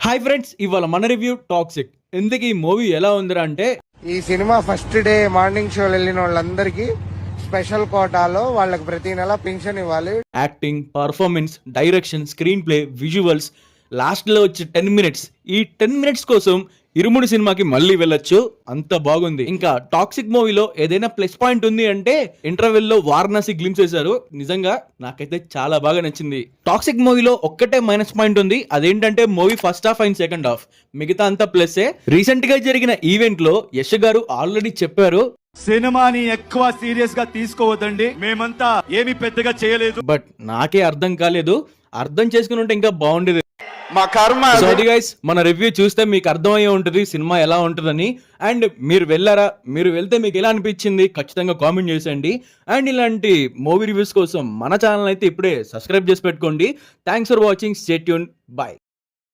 Hi friends, ఇవాళ మన review toxic. ఎందుకు ఈ మూవీ ఎలా ఉందిరా అంటే, ఈ cinema first day morning show వెళ్ళిన వాళ్ళందరికీ స్పెషల్ కోటాలో వాళ్ళకి ప్రతి నెల పెన్షన్ ఇవ్వాలి. Acting, performance, direction, screen play, visuals, last లో వచ్చే 10 మినిట్స్, ఈ 10 మినిట్స్ కోసం ఇరుముడి సినిమాకి మళ్ళీ వెళ్ళొచ్చు, అంత బాగుంది. ఇంకా టాక్సిక్ మూవీలో ఏదైనా ప్లస్ పాయింట్ ఉంది అంటే ఇంటర్వెల్ లో వారణాసి గ్లిమ్స్ చేశారు. నిజంగా నాకైతే చాలా బాగా నచ్చింది. టాక్సిక్ మూవీలో ఒక్కటే మైనస్ పాయింట్ ఉంది, అదేంటంటే movie first half and second half, మిగతా అంతా ప్లస్సే. రీసెంట్ గా జరిగిన ఈవెంట్ లో యశ్ గారు ఆల్రెడీ చెప్పారు, సినిమాని ఎక్కువ సీరియస్ గా తీసుకోవద్దండి, మేమంతా ఏమి పెద్దగా చేయలేదు. బట్ నాకే అర్థం కాలేదు. అర్థం చేసుకుని ఉంటే ఇంకా బాగుండేది. మా కర్మ. సారీ గైస్, మన రివ్యూ చూస్తే మీకు అర్థమయ్యే ఉంటుంది సినిమా ఎలా ఉంటుందని. అండ్ మీరు వెళ్ళారా? మీరు వెళ్తే మీకు ఎలా అనిపించింది ఖచ్చితంగా కామెంట్ చేసేయండి. అండ్ ఇలాంటి మూవీ రివ్యూస్ కోసం మన ఛానల్ అయితే ఇప్పుడే సబ్స్క్రైబ్ చేసి పెట్టుకోండి. Thanks for watching. Stay tune. By.